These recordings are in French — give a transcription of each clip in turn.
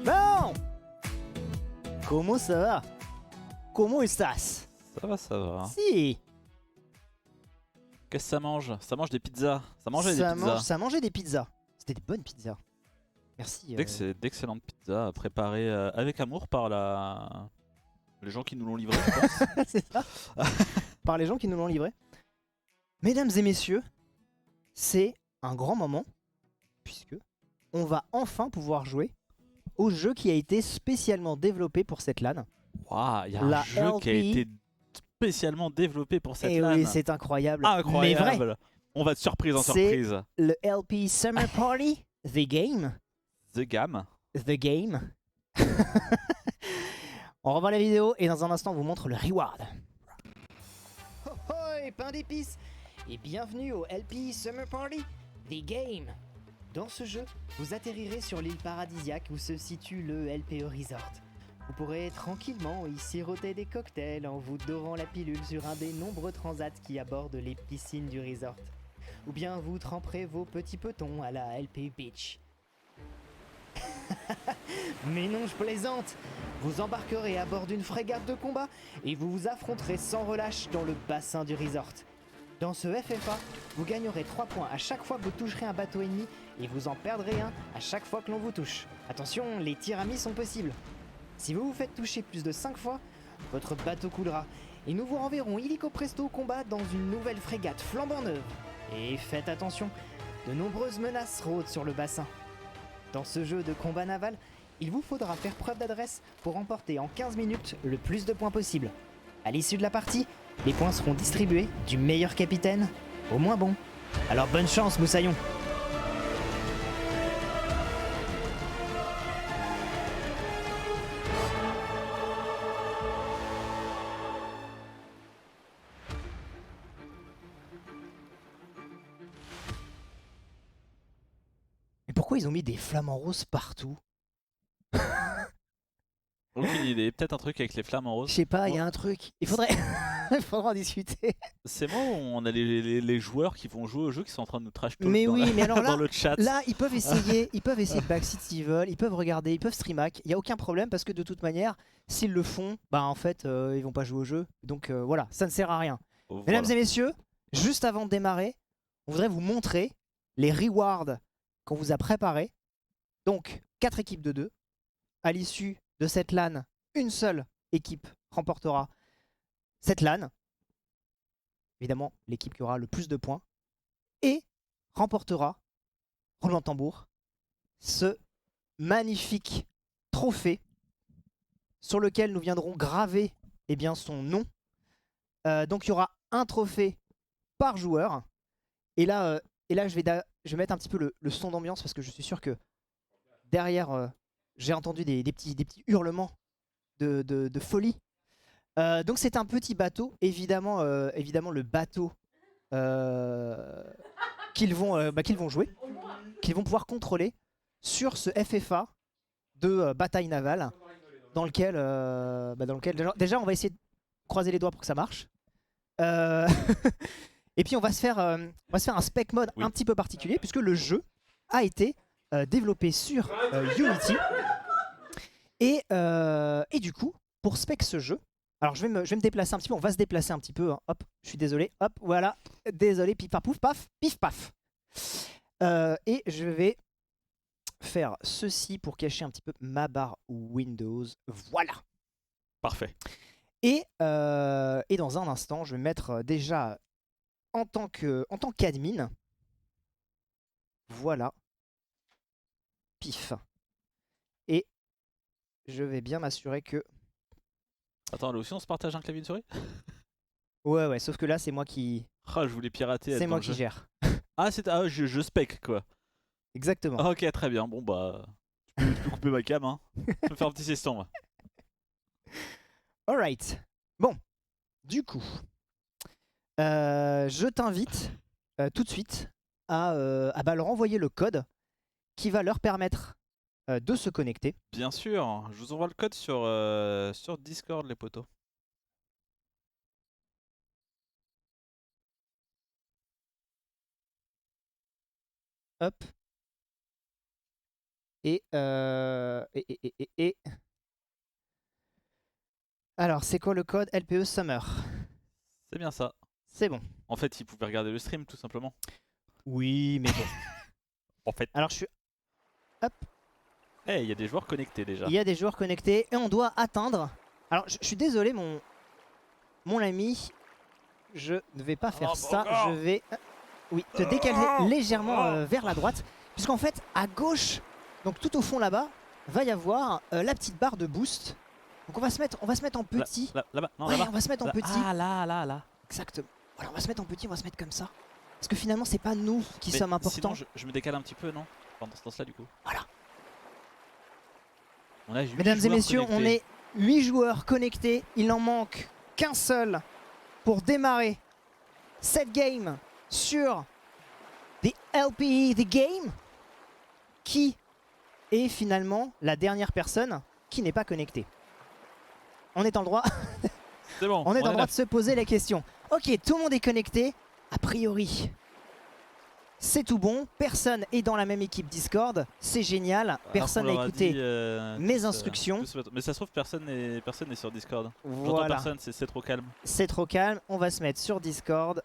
Bon, comment ça va? Comment estás? Ça va, ça va. Si. Qu'est-ce que ça mange? Ça mange des pizzas. Ça mangeait des pizzas. Ça mangeait des pizzas. C'était des bonnes pizzas. Merci. D'excellentes pizzas préparées avec amour par les gens qui nous l'ont livré, je pense. C'est ça. Par les gens qui nous l'ont livré. Mesdames et messieurs, c'est un grand moment puisque on va enfin pouvoir jouer au jeu qui a été spécialement développé pour cette LAN. Waouh, il y a La un jeu qui a LP. été spécialement développé pour cette Et LAN. oui, c'est incroyable. Incroyable. Mais vrai, On va de surprise en c'est surprise. le LP Summer Party, The Game. The Game. The Game. On revoit la vidéo et dans un instant on vous montre le reward. Ho ho, pain d'épices et bienvenue au LP Summer Party, The Game. Dans ce jeu, vous atterrirez sur l'île paradisiaque où se situe le LPE Resort. Vous pourrez tranquillement y siroter des cocktails en vous dorant la pilule sur un des nombreux transats qui abordent les piscines du resort. Ou bien vous tremperez vos petits petons à la LP Beach. Mais non, je plaisante. Vous embarquerez à bord d'une frégate de combat et vous vous affronterez sans relâche dans le bassin du resort. Dans ce FFA, vous gagnerez 3 points à chaque fois que vous toucherez un bateau ennemi et vous en perdrez un à chaque fois que l'on vous touche. Attention, les tirs amis sont possibles. Si vous vous faites toucher plus de 5 fois, votre bateau coulera et nous vous renverrons illico presto au combat dans une nouvelle frégate flambant neuve. Et faites attention, de nombreuses menaces rôdent sur le bassin. Dans ce jeu de combat naval, il vous faudra faire preuve d'adresse pour remporter en 15 minutes le plus de points possible. À l'issue de la partie, les points seront distribués du meilleur capitaine au moins bon. Alors bonne chance, Moussaillon! Mais pourquoi ils ont mis des flamants roses partout? Aucune idée. Peut-être un truc avec les flammes en Je rose. sais pas, il y a un truc. Il faudrait... il faudra en discuter. C'est moi ou on a les joueurs qui vont jouer au jeu qui sont en train de nous trash talk Mais dans, oui, mais alors là, dans le chat. Là, ils peuvent essayer de backseat s'ils veulent, ils peuvent regarder, ils peuvent streamac, il n'y a aucun problème parce que de toute manière, s'ils le font, bah en fait, ils vont pas jouer au jeu. Donc voilà, ça ne sert à rien. Voilà. Mesdames et messieurs, juste avant de démarrer, on voudrait vous montrer les rewards qu'on vous a préparés. Donc, 4 équipes de 2. À l'issue de cette LAN, une seule équipe remportera cette LAN. Évidemment, l'équipe qui aura le plus de points. Et remportera, roulement de tambour, ce magnifique trophée sur lequel nous viendrons graver son nom. Donc il y aura un trophée par joueur. Et là je vais mettre un petit peu le son d'ambiance parce que je suis sûr que derrière j'ai entendu des petits hurlements de folie. Donc c'est un petit bateau, évidemment le bateau qu'ils vont jouer, qu'ils vont pouvoir contrôler sur ce FFA de bataille navale dans lequel déjà on va essayer de croiser les doigts pour que ça marche. Et puis on va se faire un spec mode un petit peu particulier puisque le jeu a été développé sur Unity et du coup pour spec ce jeu, alors je vais me déplacer un petit peu, on va se déplacer un petit peu, hein. Hop, je suis désolé, hop, voilà, désolé, pif paf pouf paf, pif paf. Et je vais faire ceci pour cacher un petit peu ma barre Windows, voilà. Parfait. Et dans un instant, je vais mettre déjà en tant qu'admin, voilà, pif. Et je vais bien m'assurer que... Attends, là aussi on se partage un clavier de souris? Ouais, sauf que là c'est moi qui... Ah, je voulais pirater. C'est moi qui gère. Ah, je spec quoi. Exactement. Ah, ok, très bien. Bon bah, tu peux couper ma cam, hein. Je vais faire un petit session moi. Alright. Bon, du coup, je t'invite tout de suite à leur envoyer le code qui va leur permettre de se connecter. Bien sûr, je vous envoie le code sur Discord les potos. Hop. Et alors, c'est quoi le code LPE Summer? C'est bien ça. C'est bon. En fait, ils pouvaient regarder le stream tout simplement. Oui, mais bon. En fait. Alors, je suis... Hop. Eh, il y a des joueurs connectés déjà. Il y a des joueurs connectés et on doit atteindre... Alors, je suis désolé, mon ami. Je ne vais pas faire ça. encore. Je vais... Oui, te décaler légèrement vers la droite. Puisqu'en fait, à gauche, donc tout au fond là-bas, va y avoir la petite barre de boost. Donc on va se mettre en petit. Là-bas, non, Ouais, là-bas. on va se mettre en Là. petit. Ah, là. Exactement. Voilà, on va se mettre en petit, on va se mettre comme ça. Parce que finalement, c'est pas nous qui Mais sommes importants. Sinon, je me décale un petit peu, non? Pendant ce sens-là, du coup. Voilà. On a 8 Mesdames et joueurs messieurs, on connectés. est 8 joueurs connectés. Il n'en manque qu'un seul pour démarrer cette game sur The LPE The Game. Qui est finalement la dernière personne qui n'est pas connectée. On est en droit. C'est bon. On est en droit là. de se poser les questions. Ok, tout le monde est connecté. A priori, c'est tout bon. Personne est dans la même équipe Discord. C'est génial. Personne n'a écouté mes instructions. Mais ça se trouve, personne n'est sur Discord. J'entends Voilà, personne, c'est trop calme. c'est trop calme. On va se mettre sur Discord.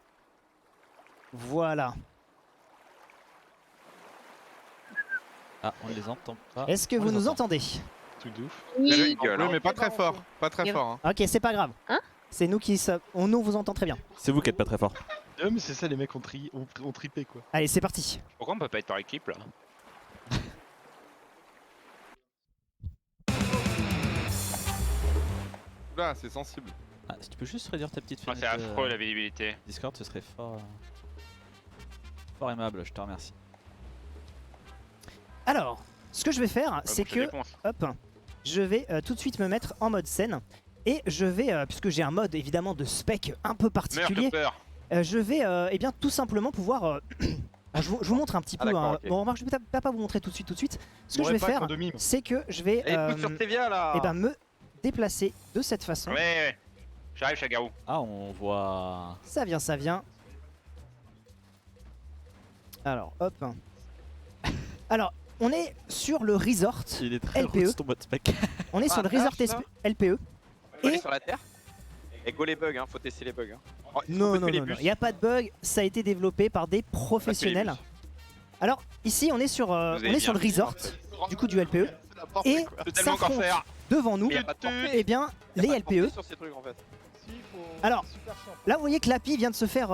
Voilà. Ah, on les entend pas. Est-ce que On vous les nous entend. entendez? Truc de ouf. Oui. Mais rigole, oui, hein. mais pas très fort. Pas très fort. Hein. Ok, c'est pas grave. Hein? C'est nous qui on nous vous entend très bien. C'est vous qui êtes pas très fort. Mais c'est ça, les mecs ont tripé quoi. Allez, c'est parti. Pourquoi on peut pas être par équipe là? Là, c'est sensible. Ah, si tu peux juste réduire ta petite Ah, fenêtre. c'est affreux la visibilité. Discord, ce serait fort. Fort aimable, je te remercie. Alors, ce que je vais faire, c'est Boucher des que, ponts. hop, je vais tout de suite me mettre en mode scène. Et je vais, puisque j'ai un mode évidemment de spec un peu Meurs particulier, de peur. je vais eh bien tout simplement pouvoir... je vous montre un petit peu. d'accord, hein. ok. Bon, remarque, je vais pas vous montrer tout de suite. Ce que je M'aurait vais pas faire, qu'on de mime. c'est que je vais Allez, pousse sur Tevia là. eh ben, me déplacer de cette façon. Ouais. J'arrive, Chagarou. Ah, on voit. Ça vient, ça vient. Alors, hop. Alors, on est sur le resort. Il est très LPE. roots ton mode spec. On est sur le resort LPE. On peut aller Et- sur la terre. Et go les bugs, hein. Faut tester les bugs. Hein. Oh, il faut Non, que non, les non, bus. il n'y a pas de bug. Ça a été développé par des professionnels. Alors, ici, on est sur, avez on est sur le bien resort, du coup, du LPE. Et C'est tellement encore s'affrontent faire. devant nous, Mais y a pas de portée. eh bien, les Y a pas de portée LPE. sur ces trucs en fait. Alors, là, vous voyez que Lapi vient de se faire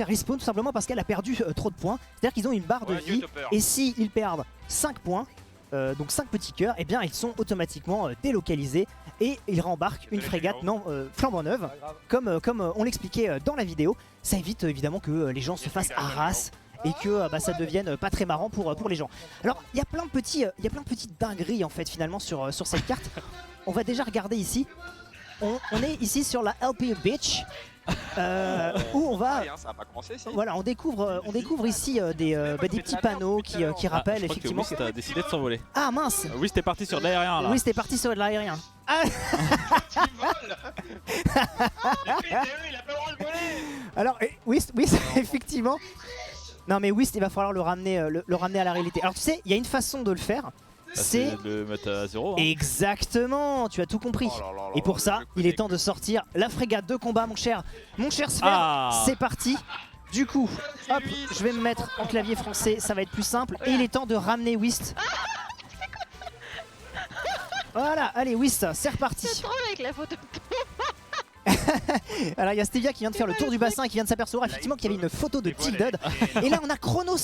respawn tout simplement parce qu'elle a perdu trop de points. C'est-à-dire qu'ils ont une barre de Ouais, vie. Dieu te peur. Et s'ils perdent 5 points, donc 5 petits cœurs, eh bien, ils sont automatiquement délocalisés. Et ils rembarquent une frégate flambant neuve, comme on l'expliquait dans la vidéo. Ça évite évidemment que les gens se fassent harass et que ça devienne pas très marrant pour les gens. Alors, il y a plein de petites dingueries en fait finalement sur cette carte. On va déjà regarder ici. On est ici sur la LPE Beach, où on va... Ouais, hein, ça a pas commencé ici. Voilà, on découvre ici des petits panneaux qui rappellent effectivement... Ah, je crois que Whist a décidé de s'envoler. Ah mince! Whist t'es parti sur de l'aérien là. Oui, c'était parti sur de l'aérien. Ah, Il a pas le droit de voler. alors, Whist, effectivement... Non mais Whist, il va falloir le ramener à la réalité. Alors tu sais, il y a une façon de le faire. C'est... de le mettre à 0. Hein. Exactement, tu as tout compris. Oh là là là Et pour là, ça, le il est connect. temps de sortir la frégate de combat, mon cher Sphère. Ah. C'est parti. Du coup, hop, je vais me mettre en clavier français, ça va être plus simple. Et il est temps de ramener Whist. Voilà, allez Whist, c'est reparti. C'est trop avec la photo. Alors il y a Stevia qui vient de faire le tour du bassin et qui vient de s'apercevoir effectivement qu'il y avait une photo de Tilted. Et là on a Chronos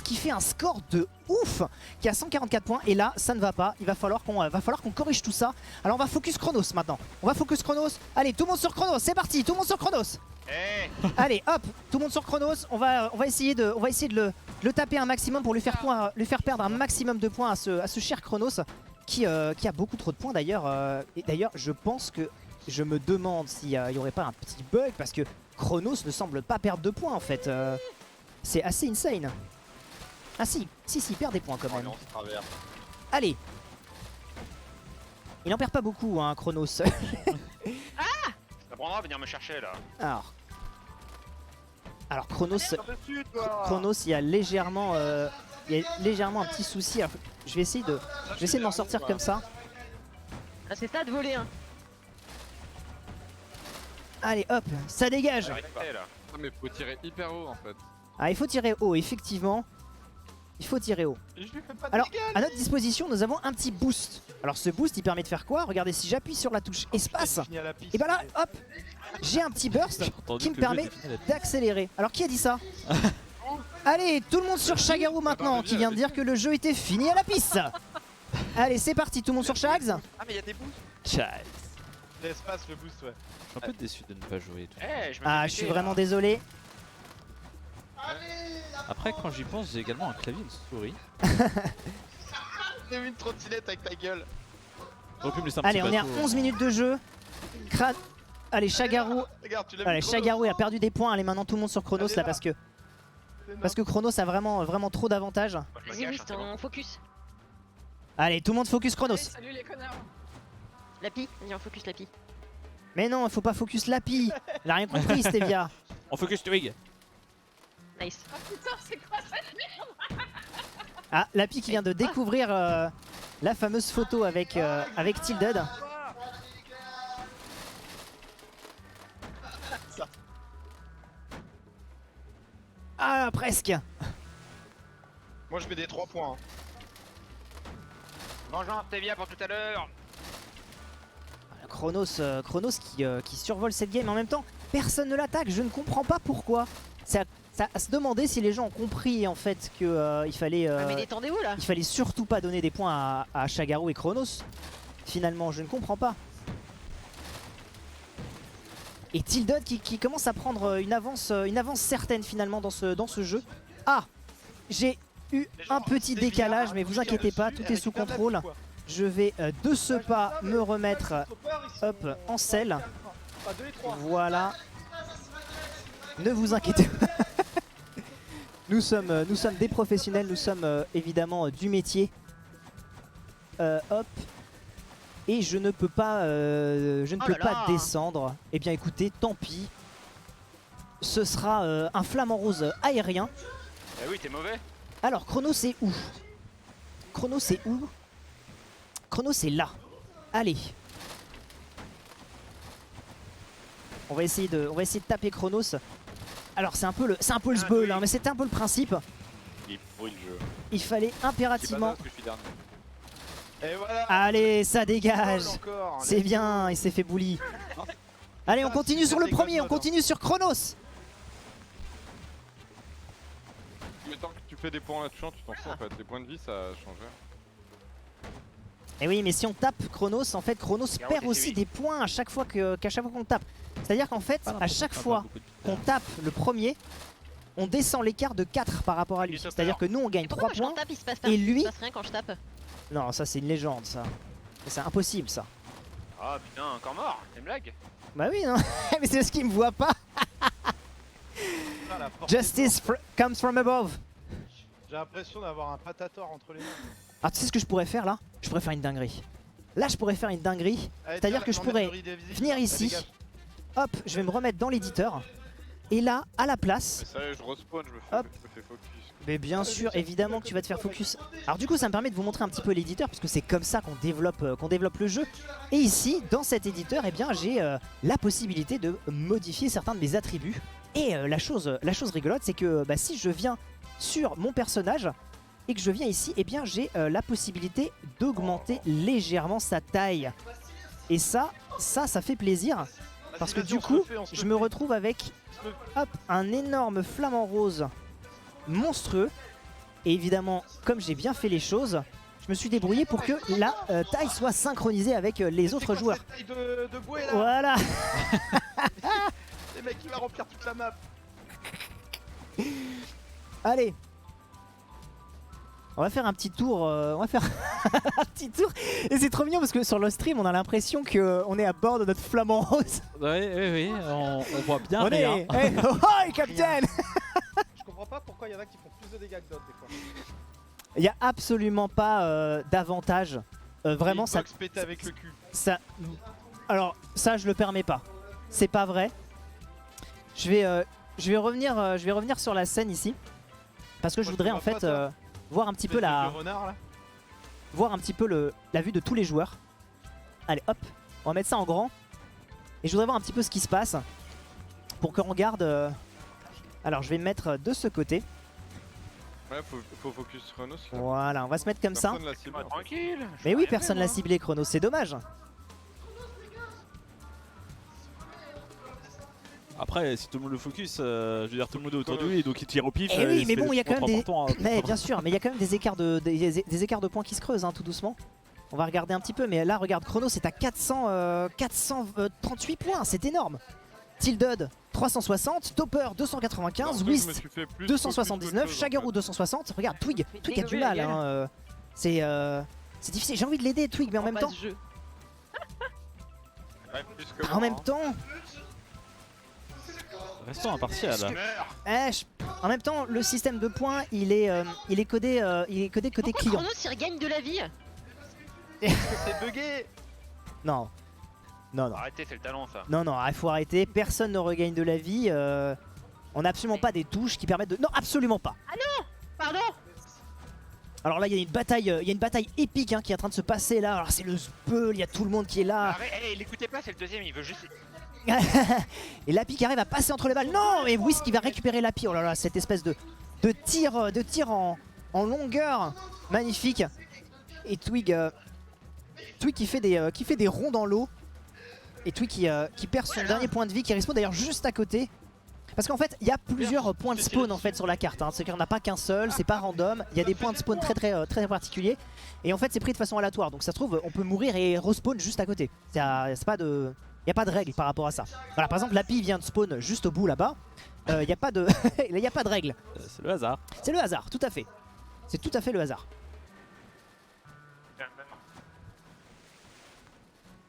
qui fait un score de ouf, qui a 144 points. Et là ça ne va pas, il va falloir qu'on corrige tout ça. Alors on va focus Chronos maintenant. On va focus Chronos. Allez, tout le monde sur Chronos, c'est parti, tout le monde sur Chronos. Eh, Allez hop, tout le monde sur Chronos. On va essayer de le taper un maximum pour lui faire perdre un maximum de points à ce cher Chronos qui a beaucoup trop de points d'ailleurs. Et d'ailleurs je pense que je me demande s'il n'y aurait pas un petit bug parce que Chronos ne semble pas perdre de points en fait. C'est assez insane. Ah si, il perd des points quand oh même. non, c'est travers. Allez. Il en perd pas beaucoup hein, Chronos. Ça prendra à venir me chercher là. Alors Chronos, il y a légèrement il y a légèrement un petit souci. Alors, je vais essayer de m'en sortir comme ça. Ah, c'est ça de voler, hein. Allez, hop, ça dégage. Arrête pas, là. Ah, mais faut tirer hyper haut en fait. Ah, il faut tirer haut, effectivement. Il faut tirer haut. Et je lui fais pas de Alors, dégâts, à notre disposition, nous avons un petit boost. Alors, ce boost, il permet de faire quoi? Regardez, si j'appuie sur la touche espace, et bah là, hop, j'ai un petit burst J'ai entendu qui me que le jeu permet était fini, la piste. d'accélérer. Alors, qui a dit ça? Allez, tout le monde sur Shagaru maintenant, qui vient de dire que le jeu était fini à la piste. Allez, c'est parti, tout le monde sur Shags. Ah, mais il y a des boosts. Chaz. L'espace, le boost, ouais. Je suis un peu déçu de ne pas jouer. et tout. Eh, je me Ah, fais je suis péter, vraiment là. désolé. Après, quand j'y pense, j'ai également un clavier et une souris. J'ai mis une trottinette avec ta gueule. J'aurais pu me laisser un Allez, petit on est à bateau. 11 minutes de jeu. Crâne. Allez, Shagaru. Regarde, tu l'as Allez, mis Chronos. Shagaru a perdu des points. Allez, maintenant tout le monde sur Chronos Allez, là là. parce que Chronos a vraiment trop d'avantages. Moi, je me Vas-y, cache, oui, hein, c'est c'est bon. en focus. Allez, tout le monde focus Chronos. Salut les connards. Lapi, vas-y, en focus Lapi. Mais non, il faut pas focus Lapi. Il a rien compris, Stevia. On focus Twig. Nice. Ah putain, c'est quoi cette merde? Ah, Lapi qui vient de découvrir la fameuse photo avec Tilted. Ah, presque. Moi je mets des 3 points. Hein. Vengeance, t'es bien pour tout à l'heure. Chronos qui survole cette game. En même temps, personne ne l'attaque. Je ne comprends pas pourquoi. C'est à se demander si les gens ont compris en fait que il fallait Ah, mais détendez-vous là. il fallait surtout pas donner des points à Shagaru et Chronos. Finalement, je ne comprends pas. Et Tilted qui commence à prendre une avance certaine finalement dans ce jeu. Ah, j'ai eu un petit décalage, mais vous inquiétez pas, tout est sous contrôle. Je vais de ce pas me remettre hop en selle. Voilà. Ne vous inquiétez pas. Nous sommes des professionnels, nous sommes évidemment du métier. Hop. Et je ne peux pas, pas descendre. Eh bien écoutez, tant pis. Ce sera un flamant rose aérien. Eh oui, t'es mauvais. Alors, Chronos c'est où? Chronos c'est où? Chronos c'est là. Allez. On va essayer de taper Chronos. Alors c'est un peu le sbeul, hein, mais c'était un peu le principe. Il est pourri le jeu. Il fallait C'est impérativement. pas ça, parce que je suis dernier. Et voilà. Allez, ça dégage. Encore. C'est bien, il s'est fait bully. Allez, on continue sur le premier, on continue sur Chronos. Mais tant que tu fais des points là-dessus, tu t'en fous en fait. Les points de vie ça a changé. Et oui, mais si on tape Chronos, en fait, Chronos Garou, perd t'es aussi série. des points à chaque fois qu'à chaque fois qu'on tape. C'est-à-dire qu'en fait, à chaque fois qu'on tape le premier, on descend l'écart de 4 par rapport à lui. Il est C'est-à-dire que nous, on gagne 3 Pourquoi quand points. je tape il se passe pas? Et Il lui- se passe rien quand je tape. Non, ça c'est une légende, ça. C'est impossible, ça. Ah putain, encore mort. C'est une blague. Bah oui, non. Mais c'est ce qu'il me voit pas. Ah, la portée Justice comes from above. J'ai l'impression d'avoir un patator entre les mains. Ah, tu sais ce que je pourrais faire là? Je pourrais faire une dinguerie. Là, je pourrais faire une dinguerie. C'est-à-dire que je pourrais venir ici. Hop, je vais me remettre dans l'éditeur. Et là, à la place, Mais sérieux, je respawn, je me Hop. fais focus. mais bien sûr, évidemment que tu vas te faire focus. Alors du coup, ça me permet de vous montrer un petit peu l'éditeur, puisque c'est comme ça qu'on développe le jeu. Et ici, dans cet éditeur, eh bien, j'ai la possibilité de modifier certains de mes attributs. Et la chose rigolote, c'est que bah, si je viens sur mon personnage et que je viens ici, eh bien, j'ai la possibilité d'augmenter légèrement sa taille. Et ça fait plaisir, parce que du coup, je me retrouve avec hop, un énorme flamant rose monstrueux. Et évidemment, comme j'ai bien fait les choses, je me suis débrouillé pour que la taille soit synchronisée avec les autres joueurs. De bouée là. Voilà. Les mecs, il va remplir toute la map. Allez. On va faire un petit tour. On va faire un petit tour. Et c'est trop mignon parce que sur le stream, on a l'impression qu'on est à bord de notre flamant rose. Oui, on voit bien On rien. est. Hey, oh, hi, Captain. Je comprends pas pourquoi il y en a qui font plus de dégâts que d'autres des fois. Il n'y a absolument pas d'avantage. Vraiment, ça, pété avec le cul. ça. Alors, ça, je le permets pas. C'est pas vrai. Je vais revenir sur la scène ici. Parce que je Moi, je voudrais te en vois fait pas, toi. voir un petit peu Le la, renard là. voir un petit peu la vue de tous les joueurs. Allez hop, on va mettre ça en grand. Et je voudrais voir un petit peu ce qui se passe pour qu'on regarde. Alors je vais me mettre de ce côté. Ouais, faut focus Chronos. Voilà, on va se mettre comme ça. Personne l'a ciblé. Tranquille. Mais oui, personne l'a ciblé Chronos, c'est dommage. Après, si tout le monde le focus, je veux dire, tout le monde est autour de lui, donc il tire au pif. Eh oui, il se mais fait bon, il y a quand même des. points, Mais bien sûr, mais il y a quand même des écarts des écarts de points qui se creusent, hein, tout doucement. On va regarder un petit peu, mais là, regarde, Chronos est à 438 points, c'est énorme. Tildud 360, Topper 295, Whist 279, Shagaroo 260. Regarde, Twig a du mal. Hein, c'est difficile. J'ai envie de l'aider, Twig, mais en même temps, Ouais, plus que en moi, même hein. temps, Restons impartial. en même temps, le système de points, il est codé côté Pourquoi client. Chronos il regagne de la vie? C'est bugué. Non, non. Arrêtez, c'est le talent ça. Non, non, il faut arrêter. Personne ne regagne de la vie. On n'a absolument pas des touches qui permettent de. Non, absolument pas. Pardon. Alors là, il y a une bataille épique hein, qui est en train de se passer là. Alors c'est le Speul, il y a tout le monde qui est là. Arrête, l'écoutez pas, c'est le deuxième, il veut juste. Et Lapi qui arrive à passer entre les balles. Non, et Whisk qui va récupérer Lapi. Oh là là, cette espèce de tir en longueur, magnifique. Et Twig qui fait des ronds dans l'eau. Et Twig qui perd son dernier point de vie, qui respawn d'ailleurs juste à côté. Parce qu'en fait, il y a plusieurs points de spawn en fait sur la carte. Hein. C'est qu'il n'y en a pas qu'un seul, c'est pas random. Il y a des points de spawn très particuliers. Et en fait, c'est pris de façon aléatoire. Donc ça se trouve, on peut mourir et respawn juste à côté. Il n'y a pas de règle par rapport à ça. Voilà, par exemple, Lapi vient de spawn juste au bout là-bas. Il n'y a pas de règle. C'est le hasard. C'est le hasard, tout à fait. C'est tout à fait le hasard.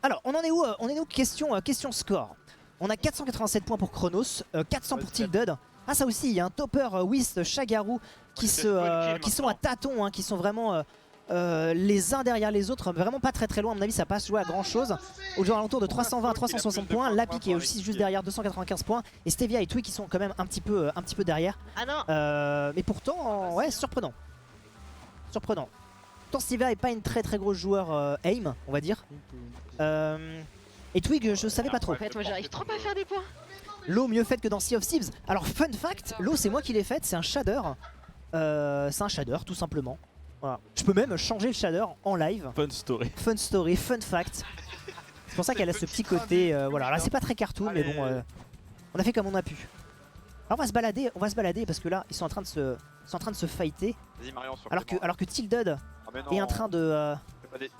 Alors, on en est où question score. On a 487 points pour Chronos, 400 pour Tildud. Ah ça aussi, il y a un Topper, Whist, Shagaroo qui sont à tâtons, hein, qui sont vraiment les uns derrière les autres, vraiment pas très loin. À mon avis, ça passe jouer à grand chose. Aux alentours de 320 à 360 points. Lapi qui est aussi juste derrière, 295 points. Et Stevia et Twig qui sont quand même un petit peu derrière. Ah non. Mais pourtant, ouais, surprenant. Pourtant, Stevia est pas une très grosse joueur aim, on va dire. Et Twig, je savais pas trop. En fait, moi j'arrive trop pas à faire des points. L'eau mieux faite que dans Sea of Thieves. Alors fun fact, l'eau c'est moi qui l'ai faite, c'est un shader. C'est un shader tout simplement. Voilà. Je peux même changer le shader en live. Fun story. Fun story, fun fact. C'est pour ça qu'elle a ce petit côté. Voilà, là c'est pas très cartoon, mais bon, on a fait comme on a pu. Alors on va se balader parce que là ils sont en train de se fighter. Vas-y, Marion, sur Alors que Tildud est en train de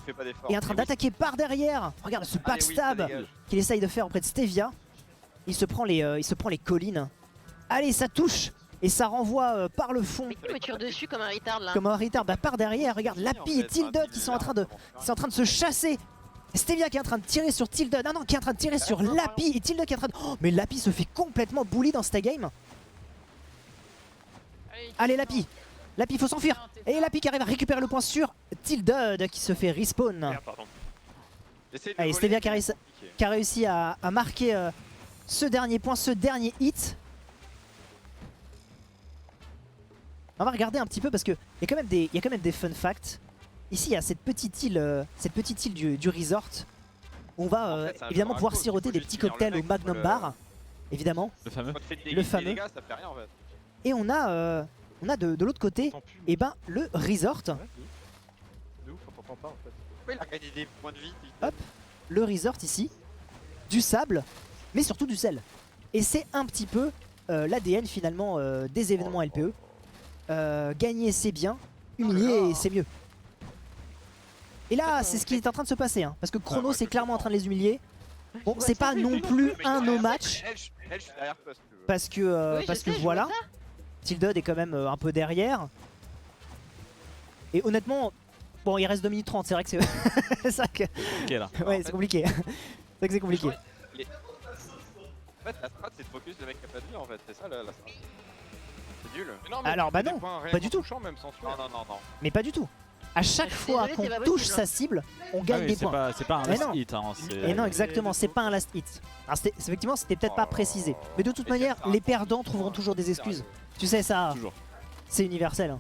Fais pas d'effort. est en train d'attaquer par derrière. Regarde ce backstab qu'il essaye de faire auprès de Stevia. Il se prend les collines. Allez, ça touche et ça renvoie par le fond. Mais qui me tire dessus comme un retard là? Comme un retard, bah par derrière. Regarde, Lapi et Tildud qui sont en train de se chasser. Stevia qui est en train de tirer sur Tildud. Non, qui est en train de tirer sur Lapi et Tildud qui est en train de. Oh, mais Lapi se fait complètement bully dans cette game. Allez, Lapi, il faut s'enfuir. Et Lapi qui arrive à récupérer le point sur Tildud qui se fait respawn. Allez, Stevia qui a réussi à marquer ce dernier point, ce dernier hit. On va regarder un petit peu parce qu'il y a quand même des fun facts. Ici, il y a cette petite île du resort où on va évidemment pouvoir siroter des petits cocktails au Magnum Bar, évidemment. Le fameux. Et on a de l'autre côté, et ben le resort. De ouf, on t'entend pas en fait. Pourquoi il a gagné des points de vie? Hop, le resort ici, du sable, mais surtout du sel. Et c'est un petit peu l'ADN finalement des événements LPE. Gagner c'est bien, humilier c'est mieux. Et là c'est ce qui est en train de se passer, hein, parce que Chronos est clairement en train de les humilier. Bon, c'est pas non plus un no match, parce que voilà, Tildud est quand même un peu derrière. Et honnêtement, bon, il reste 2 minutes 30, c'est vrai que c'est ça que... Ok là. Ouais, c'est compliqué. C'est vrai que c'est compliqué. En fait, la strat c'est de focus le mec qui a pas de vie en fait, c'est ça la strat. C'est nul. Alors, bah non, pas du tout. Même sans tuer. Non. Mais pas du tout. À chaque fois qu'on c'est pas touche possible, sa cible, on gagne des points. C'est pas un Mais last non. hit. Hein, Et non, exactement, c'est pas un last hit. Alors effectivement, c'était peut-être pas précisé. Mais de toute manière, les perdants trouveront toujours des excuses. Tu sais ça, Toujours. c'est universel. Hein.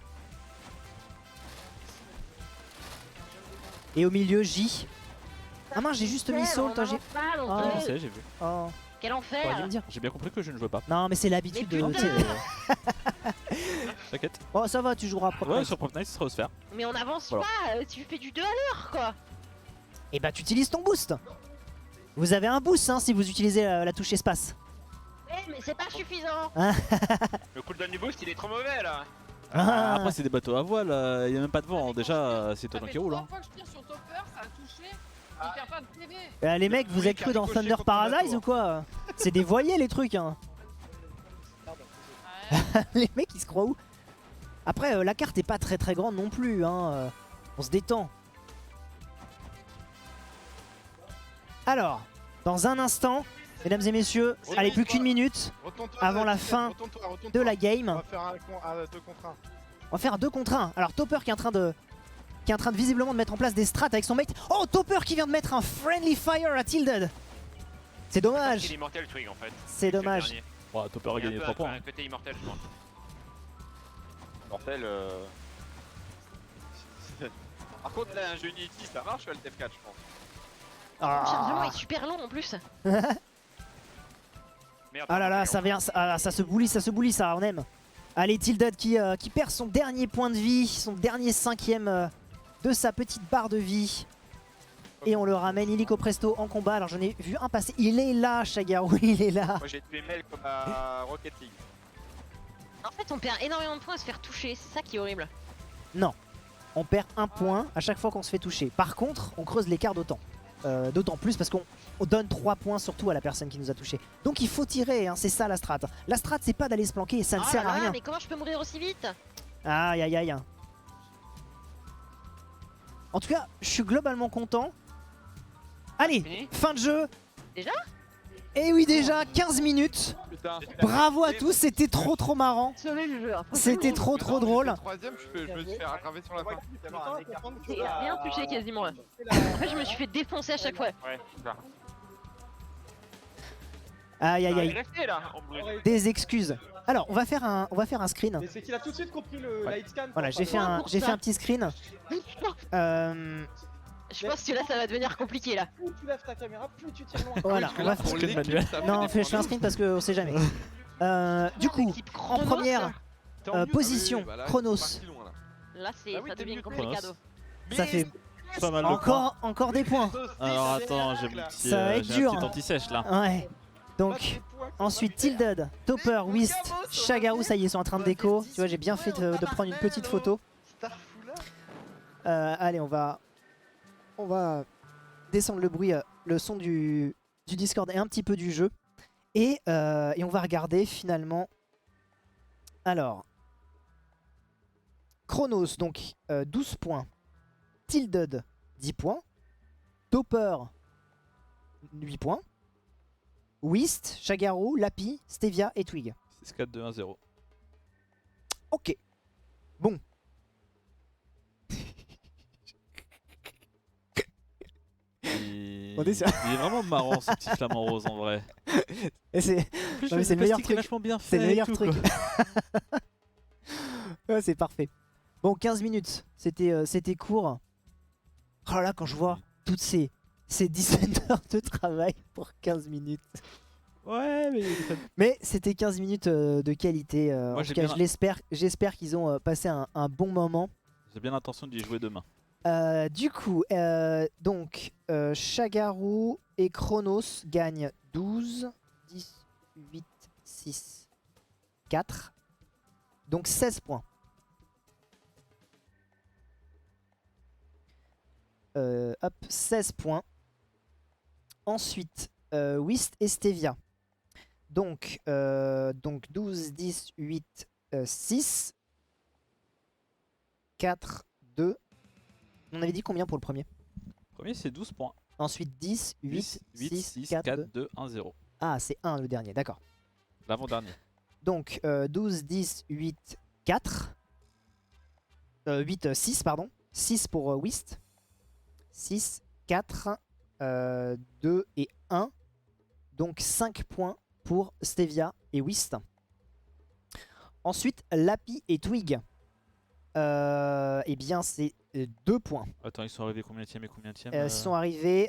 Et au milieu, J. Ah mince, j'ai juste mis Salt. J'ai... Ah, Ah. Je sais, j'ai vu. Oh, Quel t'aurais dû enfer. me dire. J'ai bien compris que je ne jouais pas. Non, mais c'est l'habitude Mais de. putain. tu sais, T'inquiète. Oh, ça va, tu joueras après. Ouais, sur Prop Night, ce sera au sphère. Mais on avance Voilà. pas, tu fais du 2 à l'heure quoi. Et bah, tu utilises ton boost. Vous avez un boost hein, si vous utilisez la touche espace. Ouais, mais c'est pas suffisant. Le cooldown du boost il est trop mauvais là. Ah. Après, c'est des bateaux à voile, il y a même pas de vent. Déjà, c'est Ça toi fait qui roule. 3 Hein. fois que je tire sur Topper, ça a touché. Il perd pas de PV. Les mecs, vous Oui, êtes cru dans ricochet Thunder contre le Paradise bateau. ou quoi? C'est des voyés les trucs hein. Ouais. Les mecs ils se croient où? Après la carte est pas très grande non plus hein. On se détend. Alors, dans un instant, mesdames et messieurs, allez plus qu'une minute Retourne-toi, avant la Etienne, fin retourne-toi. de la On game. va faire 2 contre 1. On va faire 2 contre 1. Alors Topper qui est en train de visiblement de mettre en place des strats avec son mate. Oh, Topper qui vient de mettre un friendly fire à Tilted. C'est Il dommage. est immortel Twig en fait. C'est dommage. Le dernier. Ouais, Topper a Il y a gagné un 3 peu points. un côté immortel je pense. Mortel Par contre là un jeu Unity ça marche le TF4 je pense. Le chargement Ah, est super long en plus. Merde. ah là là, ça vient, ça se boulit, ça, on aime. Allez, Tilted qui perd son dernier point de vie, son dernier 5ème de sa petite barre de vie. Et on le ramène illico presto en combat. Alors j'en ai vu un passer. Il est là, Shagaru, il est là. Moi j'ai tué Mel comme à Rocket League. En fait, on perd énormément de points à se faire toucher, c'est ça qui est horrible. On perd un point à chaque fois qu'on se fait toucher. Par contre, on creuse l'écart d'autant. D'autant plus parce qu'on donne 3 points surtout à la personne qui nous a touché. Donc il faut tirer, hein, c'est ça la strat. La strat c'est pas d'aller se planquer, ça ne Oh sert là à là, rien. mais comment je peux mourir aussi vite? Aïe aïe aïe. En tout cas, je suis globalement content. Allez, Fini fin de jeu. Déjà? Et oui déjà, 15 minutes. Putain. Bravo à tous, c'était trop marrant. Sauver le jeu. Hein. C'était trop drôle. Troisième, je me suis fait rattraper sur la fin. J'ai rien touché quasiment là. En fait, je me suis fait défoncer à chaque fois. Ouais, c'est ça. Aïe aïe Il est aïe. resté là en bleu. Des excuses. Alors, on va faire un screen. Mais c'est qu'il a tout de suite compris le light scan. Voilà, j'ai fait un petit screen. Je pense que là, ça va devenir compliqué là. Plus tu lèves ta caméra, plus tu tires loin. Voilà, on va Pour Screen l'équipe, manuel. ça fait Non, des je points fais un de screen parce qu'on sait jamais. Du coup, L'équipe en Chronos, première Tant mieux. position, Ah oui, bah là, Chronos. c'est parti loin, là. là, Ah oui, ça t'es devient mieux que compliqué. Chronos. Ça fait Pas mal de points. encore des points. Alors attends, j'ai mon petit, Ça va être j'ai dur, un petit hein. anti-sèche là. Ouais. Donc, ensuite Tilted, Topper, Whist, Shagaru, ça y est, ils sont en train de déco. Tu vois, j'ai bien fait de prendre une petite photo. Allez, on va descendre le bruit, le son du Discord et un petit peu du jeu. Et on va regarder finalement. Alors, Chronos, donc 12 points. Tilted, 10 points. Topper, 8 points. Whist, Shagaru, Lapi, Stevia et Twig. 6-4-2-1-0. Ok. Bon. Il... On est sur- il est vraiment marrant ce petit flamant rose en vrai. Et c'est En plus, Non, mais c'est le meilleur plastique est truc. vachement bien C'est fait le et meilleur tout, truc. quoi. Ouais, c'est parfait. Bon, 15 minutes. C'était court. Oh là là, quand je vois toutes ces dizaines d'heures de travail pour 15 minutes. Ouais, mais Mais c'était 15 minutes de qualité. En j'ai tout cas, bien- j'espère qu'ils ont passé un bon moment. j'ai bien l'intention d'y jouer demain. Du coup, donc, Shagaru et Chronos gagnent 12, 10, 8, 6, 4. Donc 16 points. Hop, 16 points. Ensuite, Whist et Stevia. Donc 12, 10, 8, 6, 4, 2. On avait dit combien pour le premier? Premier, c'est 12 points. Ensuite 10, 8, 8, 6, 6, 4, 4, 2. 2, 1, 0. Ah, c'est 1 le dernier, d'accord. L'avant-dernier. Donc 12, 10, 8, 4. 8, 6, pardon. 6 pour Whist. 6, 4, 2 et 1. Donc 5 points pour Stevia et Whist. Ensuite, Lapi et Twig. eh bien c'est 2 points. Attends, ils sont arrivés combienième et combienième Ils sont arrivés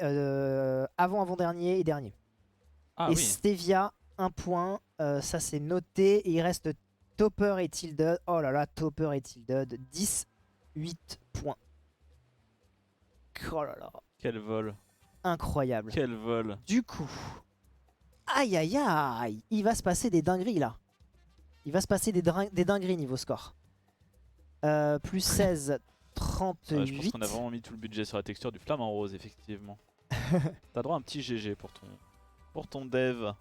avant-dernier et dernier. Ah et oui. Stevia, 1 point. Ça c'est noté. Et il reste Topper et Tilted. Oh là là, Topper et Tilted. 10, 8 points. Oh là là. Quel vol. Incroyable. Quel vol. Du coup, aïe aïe aïe, il va se passer des dingueries là. Il va se passer des dingueries niveau score. Plus 16, 38. Ouais, je pense qu'on a vraiment mis tout le budget sur la texture du flamant rose, effectivement. T'as droit à un petit GG pour ton dev.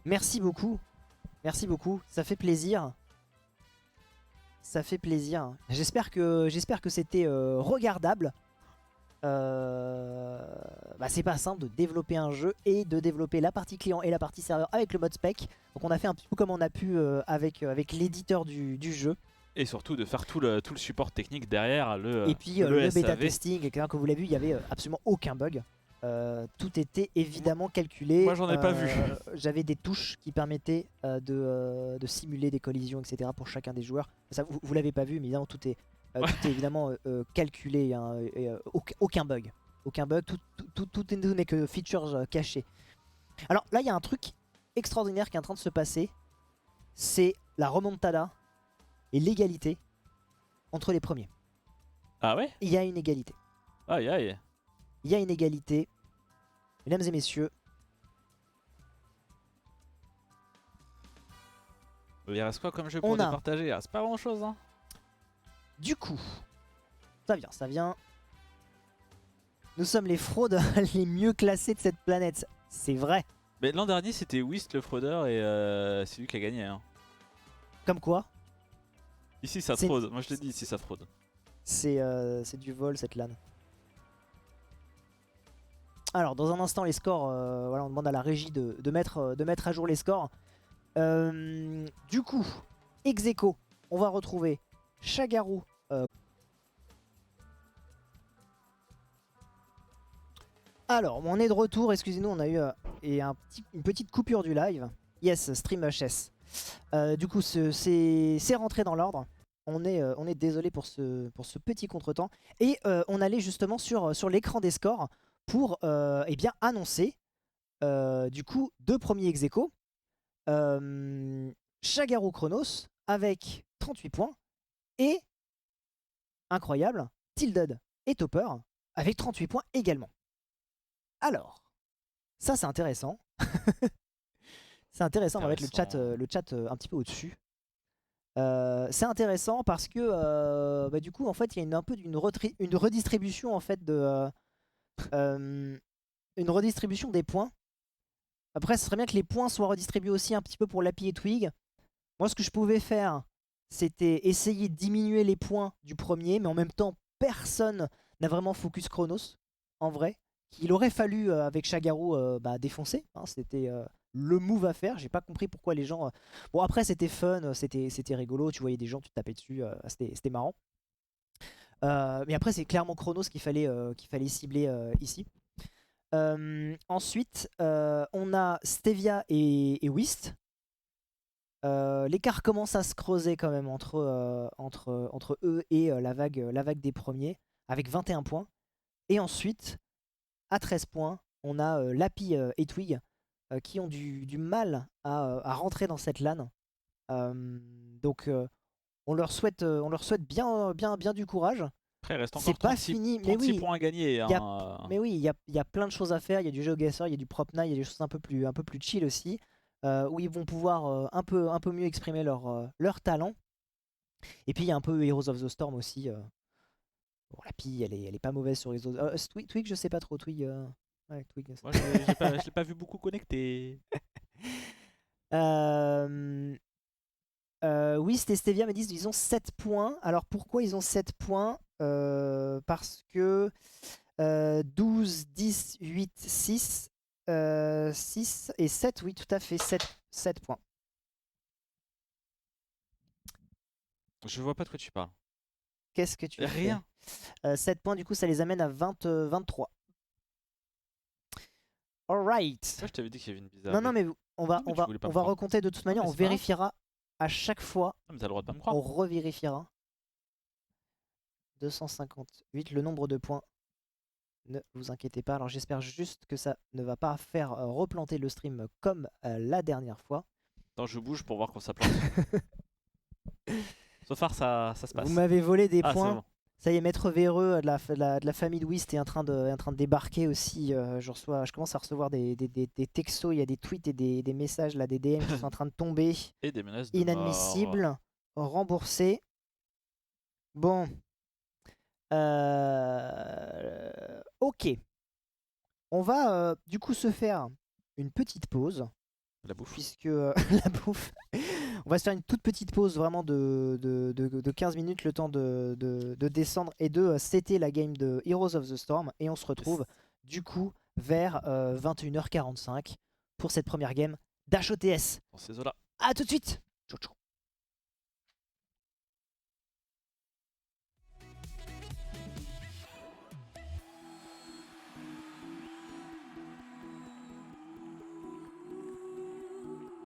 Merci beaucoup. Merci beaucoup. Ça fait plaisir. Ça fait plaisir. J'espère que c'était regardable. C'est pas simple de développer un jeu et de développer la partie client et la partie serveur avec le mode spec. Donc on a fait un petit peu comme on a pu avec l'éditeur du jeu. Et surtout de faire tout le support technique derrière le Et puis le bêta SAV. testing, etc. Comme vous l'avez vu, il n'y avait absolument aucun bug. Tout était évidemment calculé. Moi, j'en ai pas vu. J'avais des touches qui permettaient de simuler des collisions, etc. pour chacun des joueurs. Ça, vous l'avez pas vu, mais évidemment tout est évidemment calculé. Hein, et, aucun bug. Aucun bug, tout n'est que features cachés. Alors là, il y a un truc extraordinaire qui est en train de se passer. C'est la remontada et l'égalité entre les premiers. Ah ouais. Il y a une égalité. Aïe aïe. Il y a une égalité. Mesdames et messieurs, Il reste quoi comme jeu pour On a- départager? Ah, c'est pas grand chose hein. du coup, ça vient. Nous sommes les fraudes les mieux classés de cette planète. C'est vrai. Mais l'an dernier c'était Whist le fraudeur et c'est lui qui a gagné hein. Comme quoi, Ici ça C'est- fraude, moi je te dis ici ça fraude. c'est du vol cette LAN. Alors, dans un instant, les scores, voilà, on demande à la régie de mettre à jour les scores. Du coup, ex aequo, on va retrouver Chagarou. Alors, on est de retour, excusez-nous, on a eu une petite coupure du live. Yes, stream HS. Du coup, c'est rentré dans l'ordre. On est désolé pour ce petit contretemps. Et on allait justement sur l'écran des scores pour eh bien annoncer du coup 2 premiers ex aequo. Chagarou Chronos avec 38 points et incroyable Tilted et Topper avec 38 points également. Alors, ça c'est intéressant. C'est intéressant, on va mettre le chat un petit peu au-dessus. C'est intéressant parce que du coup en fait il y a un peu une redistribution en fait une redistribution des points. Après ce serait bien que les points soient redistribués aussi un petit peu pour l'API et Twig. Moi ce que je pouvais faire c'était essayer de diminuer les points du premier, mais en même temps personne n'a vraiment focus Chronos en vrai. Il aurait fallu avec Chagarou défoncer, hein, c'était le move à faire. J'ai pas compris pourquoi les gens... Bon après c'était fun, c'était rigolo, tu voyais des gens, tu te tapais dessus, c'était marrant. Mais après c'est clairement Chronos qu'il fallait cibler ici. Ensuite on a Stevia et Whist. L'écart commence à se creuser quand même entre eux et la vague des premiers avec 21 points. Et ensuite à 13 points on a Lapi et Twig qui ont du mal à rentrer dans cette LAN. Donc on leur souhaite bien du courage. Après il reste encore C'est pas 36, fini, mais 36 oui. points à gagner hein. Mais oui, il y a plein de choses à faire. Il y a du GeoGuessr, il y a du PropNight, il y a des choses un peu plus chill aussi, où ils vont pouvoir un peu mieux exprimer leur talent. Et puis il y a un peu Heroes of the Storm aussi. Bon, la pille, elle est pas mauvaise sur les autres. Twig, je sais pas trop. Twig, ouais, Twig. Moi je l'ai pas vu beaucoup connecté. Whist et Stevia me disent qu'ils ont 7 points. Alors pourquoi ils ont 7 points? Parce que 12, 10, 8, 6, 6 et 7, oui tout à fait, 7 points. Je vois pas de quoi tu parles. Qu'est-ce que tu Rien. fais 7 points, du coup ça les amène à 23. Alright. Moi je t'avais dit qu'il y avait une bizarre. Non, mais on va tu voulais pas me croire. recompter de toute manière, mais on c'est pas grave. vérifiera à chaque fois, Non, mais t'as le droit de pas me croire. on revérifiera. 258, le nombre de points. Ne vous inquiétez pas. Alors j'espère juste que ça ne va pas faire replanter le stream comme la dernière fois. Attends, je bouge pour voir quand ça plante. So far, ça se passe. Vous m'avez volé des Ah, points. c'est bon. Ça y est, Maître Véreux de la famille de Whist est en train de débarquer aussi. Je commence à recevoir des textos, il y a des tweets et des messages, là, des DM qui sont en train de tomber. Et des menaces de mort. Inadmissible. Remboursé. Bon. Ok. On va du coup se faire une petite pause. La bouffe. Puisque la bouffe. On va se faire une toute petite pause vraiment de 15 minutes, le temps de descendre et de setter la game de Heroes of the Storm. Et on se retrouve du coup vers 21h45 pour cette première game d'HOTS. Dans ces eaux-là. A tout de suite.